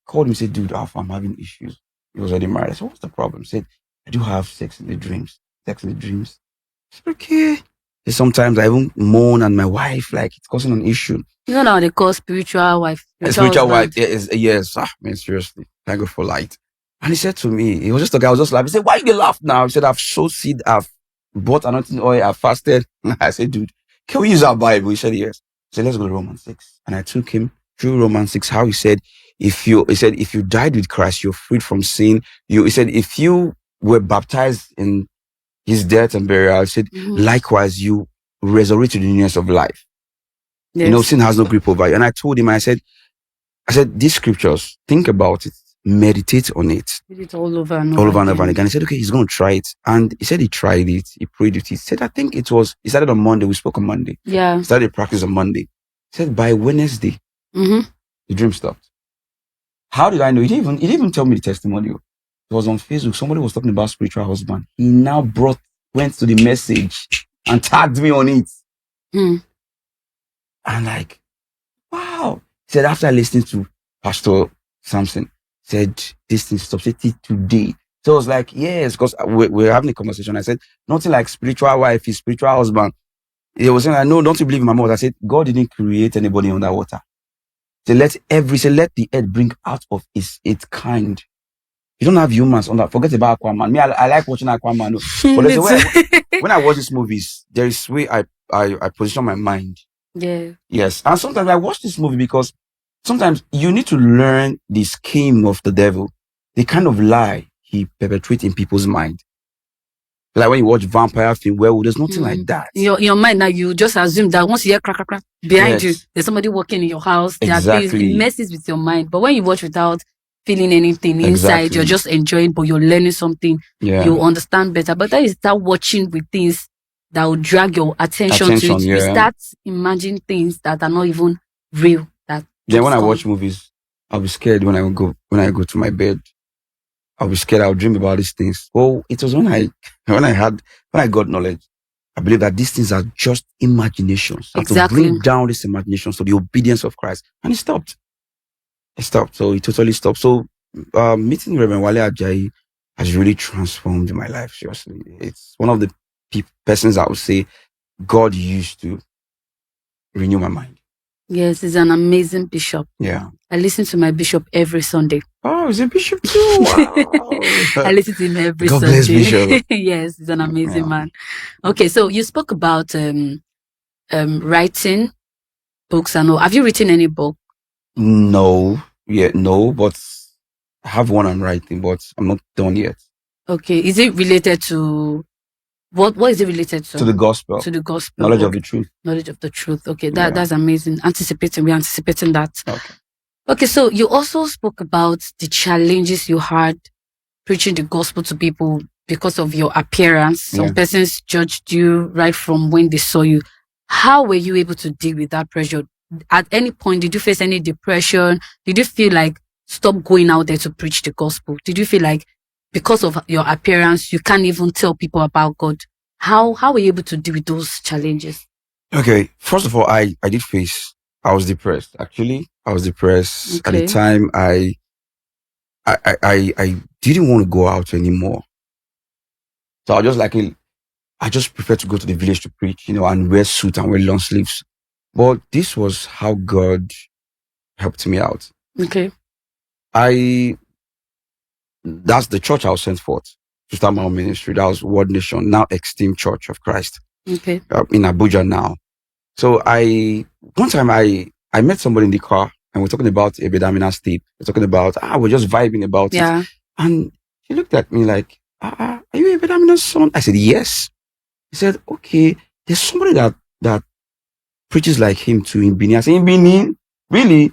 called me, said, dude, I'm having issues. He was already married. I said, what's the problem? He said, I do have sex in the dreams. I said, okay. Sometimes I even moan and my wife, like, it's causing an issue. You know now they call spiritual wife. Spiritual wife, yes. Man, seriously. Thank God for light. And he said to me, he was just a guy, I was just laughing. He said, why you laugh now? He said, I've sowed seed, I've bought anointing oil, I've fasted. I said, dude, can we use our Bible? He said, yes. He said, let's go to Romans 6. And I took him through Romans 6, how he said, if you died with Christ, you're freed from sin. He said, if you were baptized in his death and burial, he said, likewise, you resurrect to the newness of life. Yes. Sin has no grip over you. And I told him, I said, these scriptures, think about it, meditate on it. Did it all over and over again. He said, okay, he's going to try it. And he said he tried it. He prayed with it. He said, I think he started on Monday. We spoke on Monday. Yeah. He started practice on Monday. He said, by Wednesday, the dream stopped. How did I know? He didn't even tell me the testimony. It was on Facebook. Somebody was talking about spiritual husband. He now went to the message and tagged me on it. And like, wow. He said, after listening to Pastor Samson, said, this thing stopped. Said, today. So I was like, yes, because we're having a conversation. I said, nothing like spiritual wife is spiritual husband. He was saying, I know, don't you believe in my mouth? I said, God didn't create anybody under water. So let the earth bring out of its kind. You don't have humans on that. Forget about Aquaman. Me, I like watching Aquaman. But when I watch these movies, there is way I position my mind. Yeah. Yes. And sometimes I watch this movie because sometimes you need to learn the scheme of the devil, the kind of lie he perpetrates in people's mind. Like when you watch vampire film, well, there's nothing like that. Your mind now, you just assume that once you hear crack, crack, crack behind you, there's somebody walking in your house. Exactly. It messes with your mind. But when you watch without feeling anything inside, you're just enjoying, but you're learning something. Yeah. You understand better. But then you start watching with things that will drag your attention to it. Yeah. You start imagining things that are not even real. Then when I watch movies, I'll be scared when I go to my bed. I'll be scared. I'll dream about these things. Well, it was when I got knowledge. I believe that these things are just imaginations. Exactly. I have to bring down these imaginations to the obedience of Christ. And it stopped. So it totally stopped. So, meeting Reverend Wale Ajayi, has really transformed my life. Seriously, it's one of the persons I would say God used to renew my mind. Yes, he's an amazing bishop. Yeah. I listen to my bishop every Sunday. Oh, he's a bishop too. Wow. I listen to him every God Sunday. bless Bishop. Yes, he's an amazing man. Okay, so you spoke about writing books and all. Have you written any book? No, but I have one I'm writing, but I'm not done yet. Okay, is it related to what is it related to? To the gospel. To the gospel. Knowledge of the truth. Knowledge of the truth. Okay, that's amazing. We're anticipating that. Okay, so you also spoke about the challenges you had preaching the gospel to people because of your appearance. Some persons judged you right from when they saw you. How were you able to deal with that pressure? At any point, did you face any depression? Did you feel like stop going out there to preach the gospel? Did you feel like because of your appearance, you can't even tell people about God? How were you able to deal with those challenges? Okay, first of all, I was depressed. Actually, I was depressed at the time. I didn't want to go out anymore. So I just prefer to go to the village to preach, and wear suit and wear long sleeves. But this was how God helped me out. Okay. That's the church I was sent forth to start my own ministry. That was World Nation, now Extreme Church of Christ. Okay. In Abuja now. So one time I met somebody in the car and we're talking about Ebedamina Steep. We're talking about, we're just vibing about it. And he looked at me like, are you Ebedamina's son? I said, yes. He said, okay, there's somebody that preaches like him too in Benin. I said, in Benin? Really?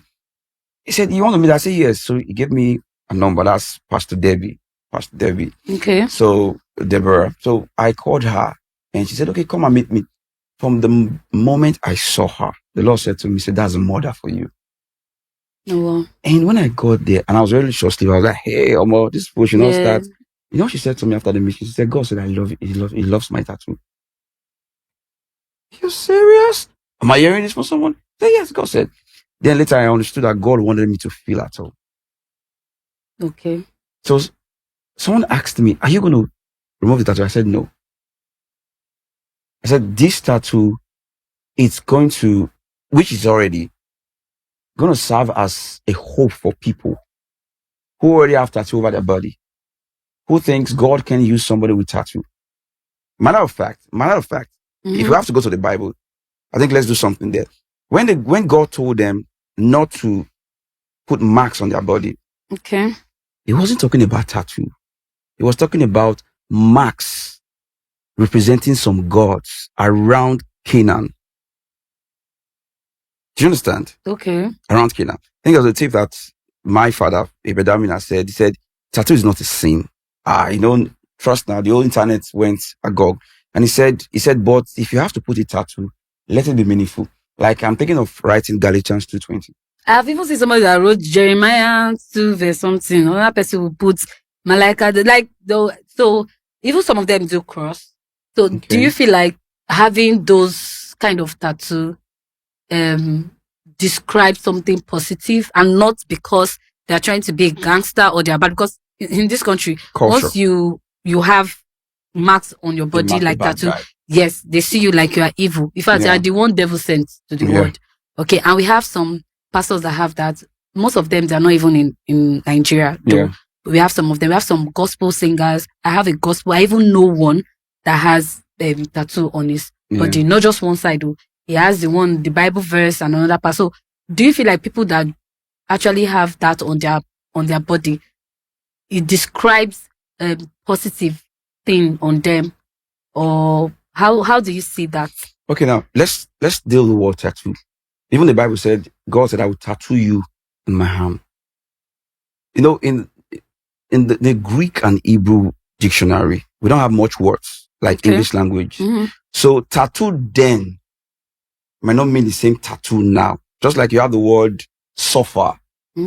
He said, you want to meet? I said, yes. So he gave me a number. That's Pastor Debbie. Okay. So Deborah. So I called her and she said, okay, come and meet me. From the moment I saw her, the Lord said to me, said, that's a mother for you. Oh, wow. And when I got there, and I was really short sleeve, I was like, hey, Omo, this fool should not start. You know what she said to me after the mission? She said, God said, I love it. He loves my tattoo. You serious? Am I hearing this from someone? I said, yes, God said. Then later I understood that God wanted me to feel at all. Okay. So someone asked me, are you going to remove the tattoo? I said, no. I said, this tattoo, it's going to, which is already going to serve as a hope for people who already have tattoo over their body, who thinks God can use somebody with tattoo. Matter of fact, if you have to go to the Bible, I think let's do something there. When God told them not to put marks on their body, okay, he wasn't talking about tattoo. He was talking about marks representing some gods around Canaan. Do you understand? Okay. Around Canaan. I think there was a tip that my father, Ebedamina, said. He said, tattoo is not a sin. Trust now, the whole internet went agog. And he said, but if you have to put a tattoo, let it be meaningful. Like I'm thinking of writing Galatians 2:20. I've even seen somebody that wrote Jeremiah 2 verse something. Another person will put Malaika, so even some of them do cross. So do you feel like having those kind of tattoo describe something positive and not because they're trying to be a gangster or they're bad? Because in this country, once you have marks on your body like tattoo, yes, they see you like you are evil. In fact, you are the one devil sent to the world. Okay, and we have some pastors that have that. Most of them, they're not even in Nigeria. Yeah. We have some of them. We have some gospel singers. I have a gospel. I even know one that has a tattoo on his body, not just one side. He has the Bible verse and another part. So do you feel like people that actually have that on their body, it describes a positive thing on them? Or how do you see that? Okay, now let's deal with the word tattoo. Even the Bible said, God said, I will tattoo you in my hand. In the Greek and Hebrew dictionary, we don't have much words like English language. So tattoo then might not mean the same tattoo now. Just like you have the word suffer.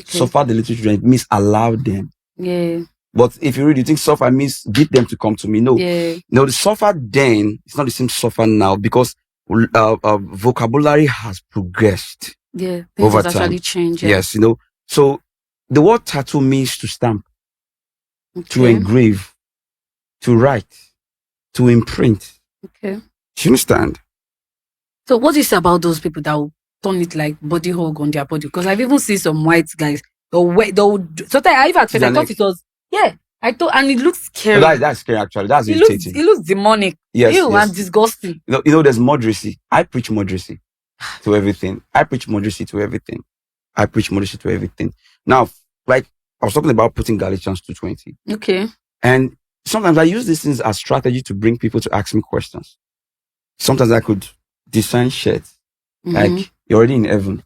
Suffer the little children, it means allow them. Yeah. But if you read, you think suffer means get them to come to me. No. Yeah. No, the suffer then, it's not the same suffer now because vocabulary has progressed. Yeah. Things over time. Actually changed. Yes, so the word tattoo means to stamp, to engrave, to write, to imprint. Okay. Do you understand? So what is about those people that will turn it like body hug on their body? Because I've even seen some white guys. Sometimes I even at first I thought it was and it looks scary. No, that's scary actually. That's irritating. It looks demonic. Yes, and disgusting. You know, there's moderacy. I preach moderacy to everything. I preach moderacy to everything. Now, like I was talking about putting Galatians 2:20. Okay. And sometimes I use these things as strategy to bring people to ask me questions. Sometimes I could design shirts. Like, you're already in heaven.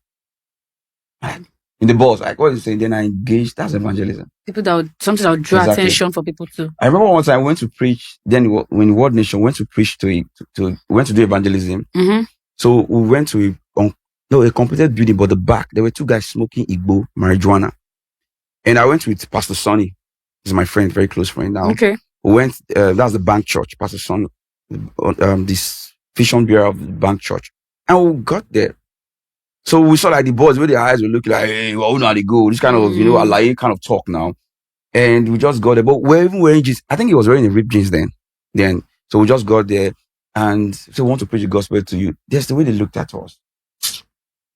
In the boss, like what you say, then I engage. That's evangelism. People that would draw attention for people too. I remember once I went to preach, then when World Nation went to preach went to do evangelism. So we went to a completed building, but the back, there were two guys smoking Igbo marijuana. And I went with Pastor Sonny. He's my friend, very close friend now. Okay. We went, that's the bank church, Pastor Sonny, this vision bearer of the bank church. And we got there. So we saw like the boys where their eyes were looking like, hey, well, how they go? This kind of, Alaye kind of talk now. And we just got there. But we're even wearing jeans. I think he was wearing the ripped jeans then. So we just got there and so we want to preach the gospel to you. That's the way they looked at us.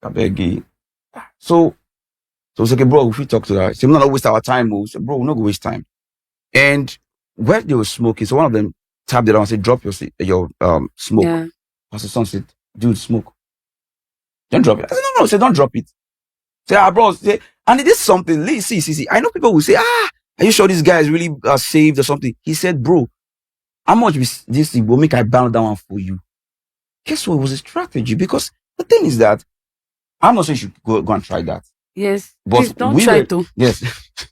I beg you. So it's okay, bro, if we talk to that, so we're not gonna waste our time. We said, bro, we're not gonna waste time. And where they were smoking, so one of them tapped it on and said, drop your smoke. Yeah. Pastor Son said, dude, smoke. Don't drop it. I said, no, say don't drop it. Say, bro, and it is something. See. I know people will say, are you sure this guy is really saved or something? He said, bro, how much this will make I bound down for you? Guess what? It was a strategy, because the thing is that I'm not saying you should go and try that. Yes. But please don't try to. Yes.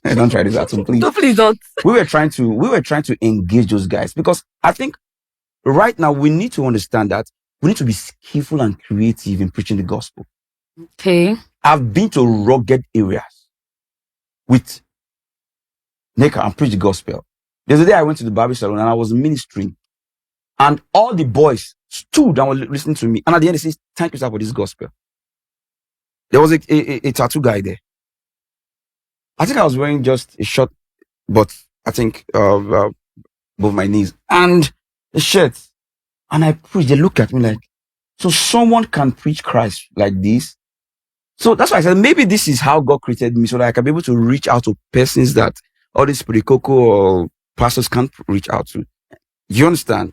Don't try this at all, please. No, please don't. We were trying to engage those guys, because I think right now we need to understand that we need to be skillful and creative in preaching the gospel. Okay. I've been to rugged areas with Neka and preach the gospel. There's a day I went to the barber salon and I was ministering, and all the boys stood and were listening to me. And at the end they said, thank you, sir, for this gospel. There was a tattoo guy there. I think I was wearing just a short, but I think above my knees, and a shirt. And I preached. They looked at me like, so someone can preach Christ like this? So that's why I said, maybe this is how God created me, so that I can be able to reach out to persons that all these Perikoko or pastors can't reach out to. You understand?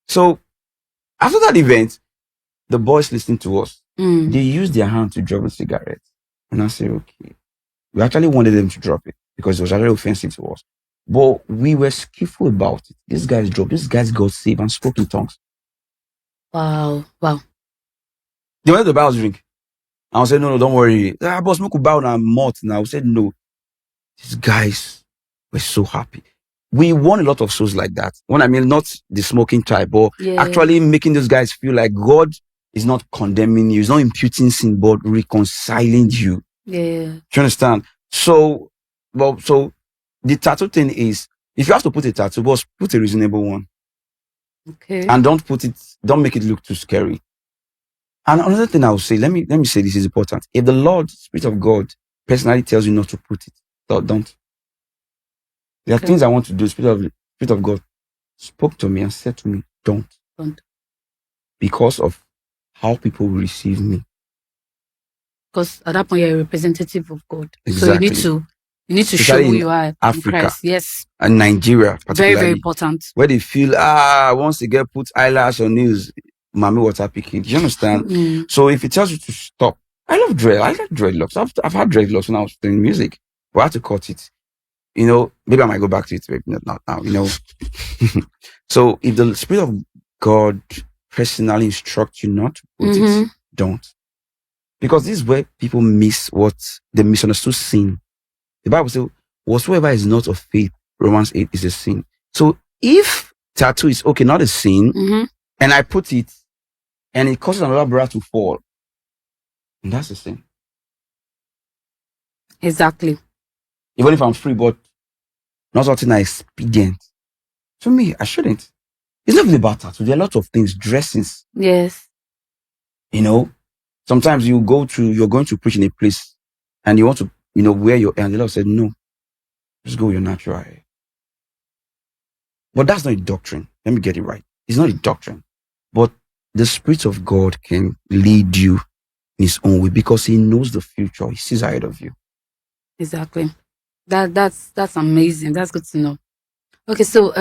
So after that event, the boys listening to us, they used their hand to drop a cigarette. And I said, okay. We actually wanted them to drop it because it was actually offensive to us. But we were skillful about it. These guys dropped. These guys got saved and spoke in tongues. Wow. They went to the Bible's drink. I said, no, don't worry. Boss, we could bow now, mouth now. I said, no. These guys were so happy. We won a lot of souls like that. When I mean, not the smoking type, but actually making those guys feel like God is not condemning you. He's not imputing sin, but reconciling you. Yeah. Do you understand? So the tattoo thing is, if you have to put a tattoo, boss, put a reasonable one. Okay. And don't make it look too scary. And another thing I will say, let me say this is important. If the Lord, Spirit of God, personally tells you not to put it, don't. There are things I want to do. Spirit of God spoke to me and said to me, don't. Because of how people will receive me. Because at that point you're a representative of God. Exactly. So you need to show who you are. Africa. In Christ. Yes. And Nigeria, particularly. Very, very important. Where they feel, once they get put eyelash on news, Mammy water picking. Do you understand? So if it tells you to stop, I love dreadlocks. I've had dreadlocks when I was doing music. But I had to cut it. Maybe I might go back to it, maybe not now, So if the Spirit of God personally instructs you not to put it, don't. Because this is where people miss what they misunderstood sin. The Bible says, whatsoever is not of faith, Romans 8, is a sin. So if tattoo is okay, not a sin, and I put it, and it causes another brother to fall, and that's a sin. Exactly. Even if I'm free, but not something I expedient. To me, I shouldn't. It's not even about tattoo. There are lots of things, dressings. Yes. Sometimes you're going to preach in a place and you want to, wear your hair, and the Lord said, no, just go with your natural hair. But that's not a doctrine. Let me get it right. It's not a doctrine. But the Spirit of God can lead you in His own way because He knows the future. He sees ahead of you. Exactly. That's amazing. That's good to know. Okay, so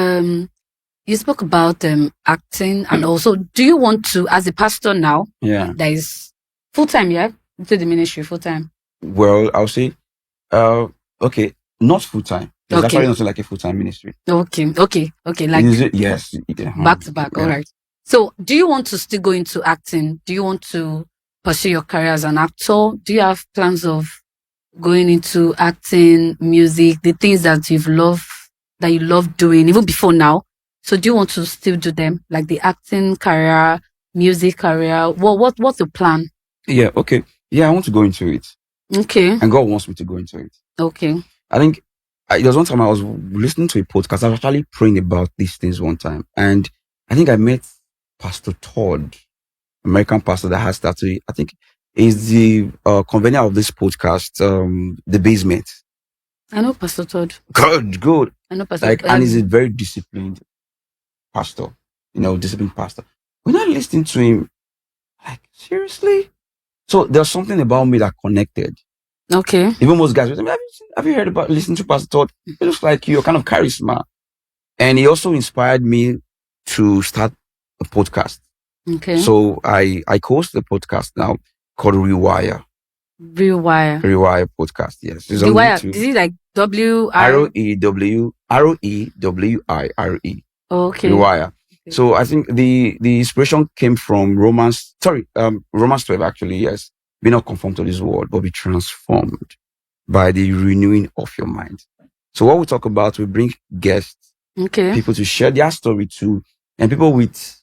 you spoke about acting, and also, do you want to, as a pastor now? Yeah. That is full time, yeah, into the ministry full time. Well, I'll say, okay, not full time. It's actually not like a full time ministry. Okay, like yes, back to back. All right. So, do you want to still go into acting? Do you want to pursue your career as an actor? Do you have plans of going into acting, music, the things that you love doing even before now? So do you want to still do them, like the acting career, music career? What's the plan? Yeah, okay. Yeah, I want to go into it. Okay. And God wants me to go into it. Okay. I think there was one time I was listening to a podcast. I was actually praying about these things one time. And I think I met Pastor Todd, American pastor that has started, I think is the convener of this podcast, The Basement. I know Pastor Todd. Good. I know Pastor Todd. And he's a very disciplined pastor, disciplined pastor. When I listened to him, like, seriously? So there's something about me that connected. Okay. Even most guys, have you heard about listening to Pastor Todd? It looks like you're kind of charisma. And he also inspired me to start a podcast. Okay. So I co-host the podcast now called Rewire. Rewire podcast, yes. Rewire. Is it like ROEWIRE? Okay. Rewire. Okay. So I think the inspiration came from Romans 12 actually, yes. Be not conformed to this world, but be transformed by the renewing of your mind. So what we talk about, we bring guests, people to share their story too, and people with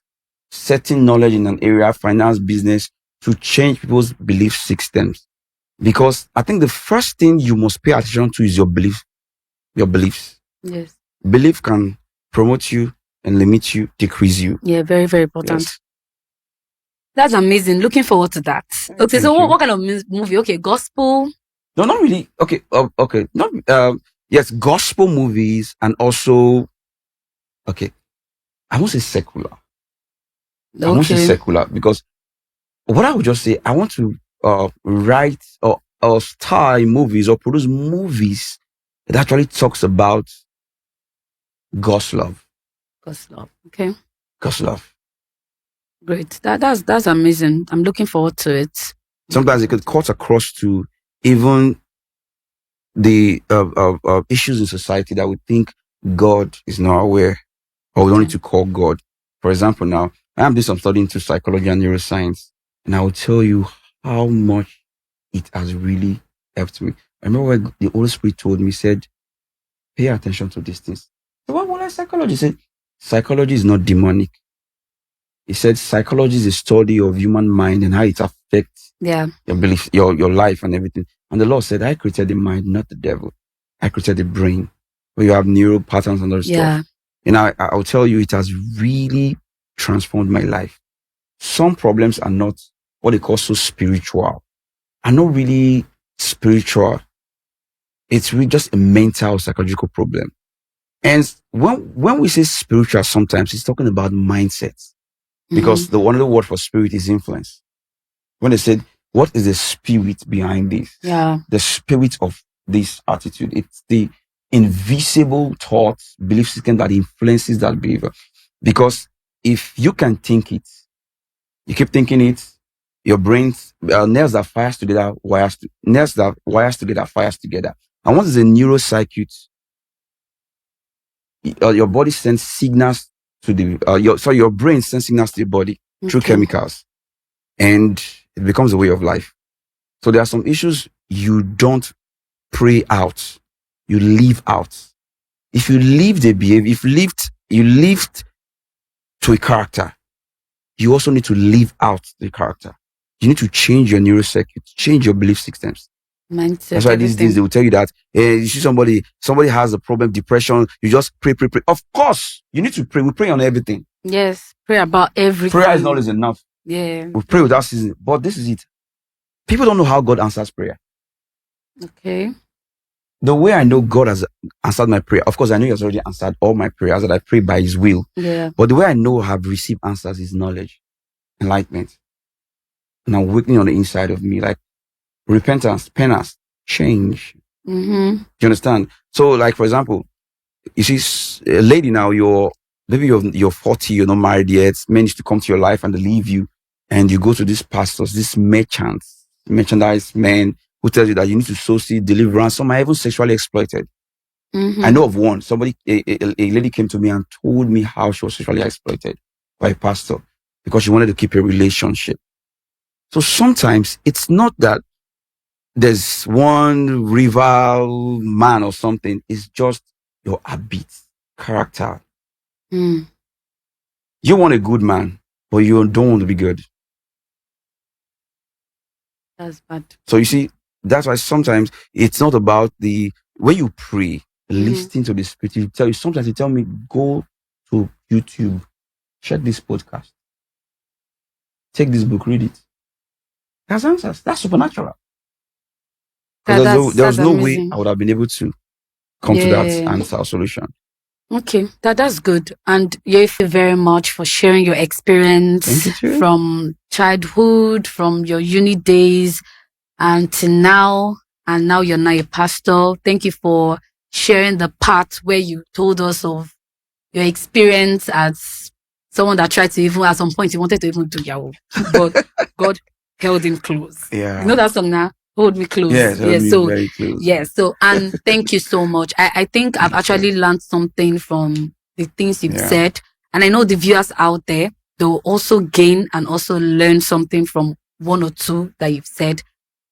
certain knowledge in an area, finance, business, to change people's belief systems. Because I think the first thing you must pay attention to is your beliefs. Yes. Belief can promote you and limit you, decrease you. Yeah, very, very important. Yes. That's amazing. Looking forward to that. Okay, Thank so you. what kind of movie? Okay, gospel? No, not really. Okay, okay. Not yes, gospel movies and also okay. I won't say secular. I won't say secular because what I would just say, I want to write or star in movies or produce movies that actually talks about God's love. God's love. Okay. God's love. Great. That's amazing. I'm looking forward to it. Sometimes it could cut across to even the issues in society that we think God is not aware or we don't need to call God. For example, now I am doing some study into psychology and neuroscience, and I will tell you how much it has really helped me. I remember when the Holy Spirit told me, said, pay attention to these things. So what was psychology? He said, psychology is not demonic. He said, psychology is a study of human mind and how it affects your belief, your life and everything. And the Lord said, I created the mind, not the devil. I created the brain where you have neural patterns and other stuff. And I'll tell you, it has really transformed my life. Some problems are not what they call so spiritual, are not really spiritual. It's really just a mental, psychological problem. And when we say spiritual, sometimes it's talking about mindsets. Because the one of the word for spirit is influence. When they said, what is the spirit behind this? Yeah. The spirit of this attitude. It's the invisible thoughts, belief system that influences that behavior. Because if you can think it, you keep thinking it, your brain's nerves that fires together, nerves that wires together, fires together. And what is a neurocircuit? Your body sends signals to the your brain sends signals to the body through chemicals, and it becomes a way of life. So there are some issues you don't pray out, you live out. If you live the behavior, if you lived to a character, you also need to live out the character. You need to change your neurocircuit, change your belief systems. Mindset. That's why these days they will tell you that you see somebody has a problem, depression, you just pray. Of course, you need to pray. We pray on everything. Yes, pray about everything. Prayer is not always enough. Yeah. We pray without season. But this is it. People don't know how God answers prayer. Okay. the way I know God has answered my prayer, of course, I know He has already answered all my prayers that I pray by His will. Yeah. But the way I know I have received answers is knowledge, enlightenment, and awakening on the inside of me, like repentance, penance, change. Mm-hmm. Do you understand? So, like, for example, you see a lady now, maybe you're 40, you're not married yet, men used to come to your life and they leave you, and you go to these pastors, these merchandise men who tell you that you need to sow seed, deliverance. Some are even sexually exploited. Mm-hmm. I know of one. A lady came to me and told me how she was sexually exploited by a pastor because she wanted to keep a relationship. So sometimes it's not that there's one rival man or something. It's just your habits, character. Mm. You want a good man, but you don't want to be good. That's bad. So you see, that's why sometimes it's not about when you pray, listening to the Spirit. Sometimes you tell me, go to YouTube, check this podcast, take this book, read it. That's answers. That's supernatural. Because there was no way I would have been able to come to that answer or solution. Okay, that's good. And you very much for sharing your experience from childhood, from your uni days, and to now. And now you're now a pastor. Thank you for sharing the part where you told us of your experience as someone that tried to even, at some point, he wanted to even do Yahoo, but God held him close. Yeah. You know that song now? Hold me close. Yes, very close. Yes. So, and thank you so much. I think I've actually learned something from the things you've said. And I know the viewers out there, they'll also gain and also learn something from one or two that you've said.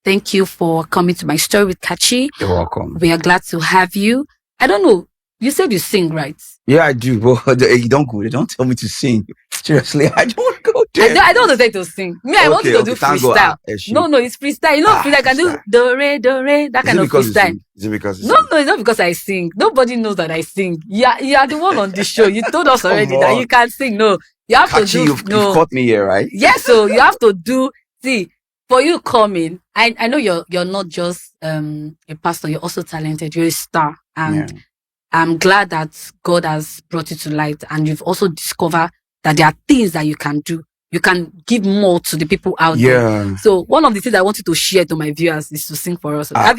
Thank you for coming to my story with Kachi. You're welcome. We are glad to have you. I don't know. You said you sing, right? Yeah, I do. But you don't go. They don't tell me to sing. Seriously, I don't want to go there. I don't want to take to sing. Me, I want you to do freestyle. No, it's freestyle. You know, freestyle. I can do do re, that kind of freestyle. Is it because No, it's not because I sing. Nobody knows that I sing. You are the one on the show. You told us already that you can't sing. No, you have to do. You've caught me here, right? Yes, so you have to do. See, for you coming, I know you're not just a pastor. You're also talented. You're a star, and I'm glad that God has brought you to light, and you've also discovered that there are things that you can do. You can give more to the people out there. So one of the things I want you to share to my viewers is to sing for us. How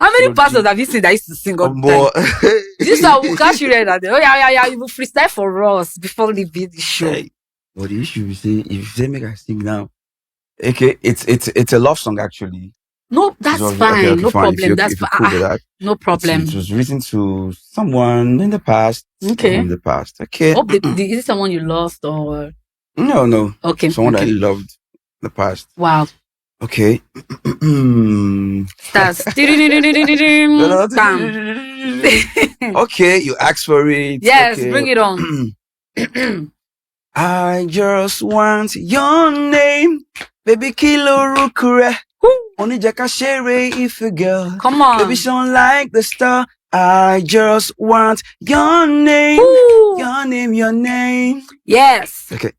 many pastors have you seen that used to sing all the time? This will catch you right there. Oh yeah. You will freestyle for us before leaving the show. Hey, but the issue is, if you say make I sing now, okay, it's a love song actually. No, that's fine. Okay, no problem. That's fine. No problem. It was written to someone in the past. Okay. In the past. Okay. Is it someone you lost or? No. Okay. Someone that I loved in the past. Wow. Okay. Stars. Okay, you asked for it. Yes, okay. Bring it on. I just want your name, baby Kilo Rukure. Only Jacka Shere if a girl. Come on. Baby shine like the star. I just want your name. Ooh. Your name. Yes. Okay.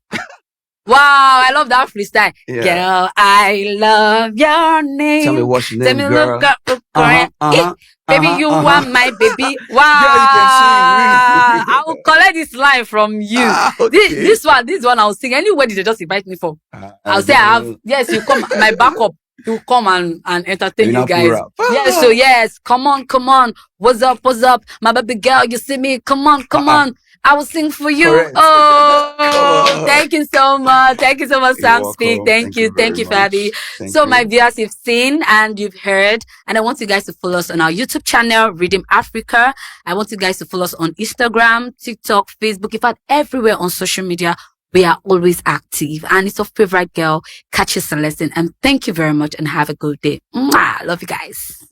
Wow, I love that freestyle. Yeah. Girl, I love your name. Tell me what's your name, Tell me girl. Look, baby, you want my baby. Wow. Yeah, I will collect this line from you. Okay. This one I'll sing. Anywhere did they just invite me for? I'll say yes, you come, my backup. You come and entertain you guys. Yes. Come on. What's up? My baby girl, you see me? Come on. I will sing for you. Correct. Oh, thank you so much. Sam Speak. Thank you, Fabi. So my viewers, you've seen and you've heard, and I want you guys to follow us on our YouTube channel, Redeem Africa. I want you guys to follow us on Instagram, TikTok, Facebook, in fact, everywhere on social media. We are always active, and it's your favorite girl, Kachi Celestine. And thank you very much, and have a good day. Mwah! Love you guys.